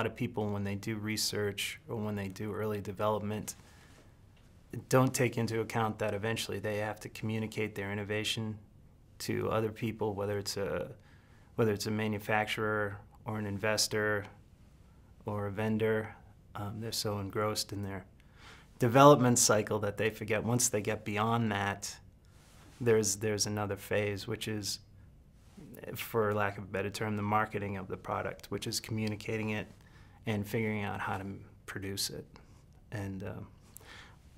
lot of people, when they do research or when they do early development, don't take into account that eventually they have to communicate their innovation to other people, whether it's a manufacturer or an investor or a vendor. They're so engrossed in their development cycle that they forget once they get beyond that, there's another phase, which is, for lack of a better term, the marketing of the product, which is communicating it and figuring out how to produce it. And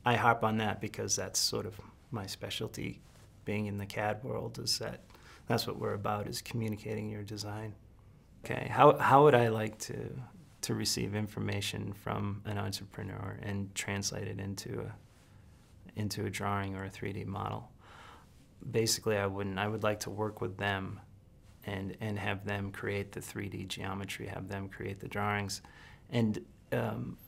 I harp on that because that's sort of my specialty, being in the CAD world, is that's what we're about, is communicating your design. Okay, how would I like to receive information from an entrepreneur and translate it into a drawing or a 3D model? Basically, I wouldn't. I would like to work with them and have them create the 3D geometry, have them create the drawings. And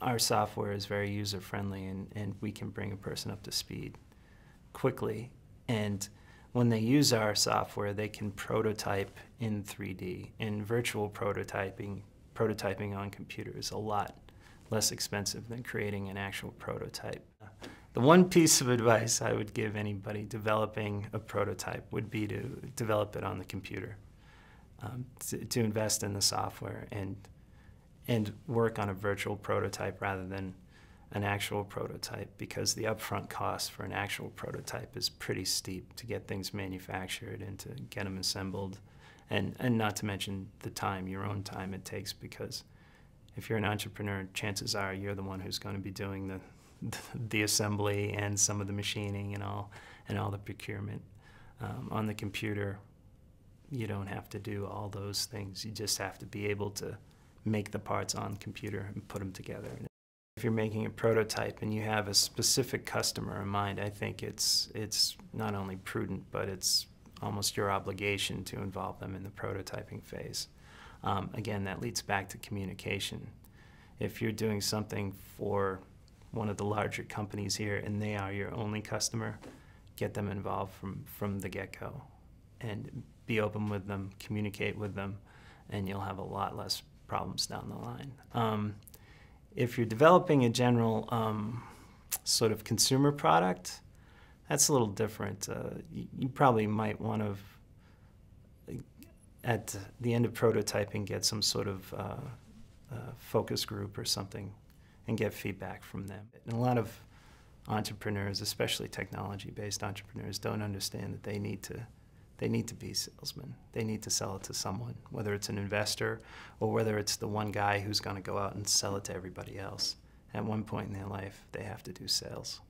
our software is very user-friendly, and we can bring a person up to speed quickly. And when they use our software, they can prototype in 3D. And virtual prototyping on computer is a lot less expensive than creating an actual prototype. The one piece of advice I would give anybody developing a prototype would be to develop it on the computer, to invest in the software and work on a virtual prototype rather than an actual prototype, because the upfront cost for an actual prototype is pretty steep to get things manufactured and to get them assembled, and not to mention the time, your own time it takes, because if you're an entrepreneur, chances are you're the one who's going to be doing the assembly and some of the machining and all the procurement. On the computer, you don't have to do all those things. You just have to be able to make the parts on the computer and put them together. If you're making a prototype and you have a specific customer in mind, I think it's not only prudent, but it's almost your obligation to involve them in the prototyping phase. Again, that leads back to communication. If you're doing something for one of the larger companies here and they are your only customer, get them involved from the get-go and be open with them, communicate with them, and you'll have a lot less problems down the line. If you're developing a general sort of consumer product, that's a little different. You probably might want to, at the end of prototyping, get some sort of focus group or something and get feedback from them. And a lot of entrepreneurs, especially technology-based entrepreneurs, don't understand that they need to be salesmen. They need to sell it to someone, whether it's an investor or whether it's the one guy who's going to go out and sell it to everybody else. At one point in their life, they have to do sales.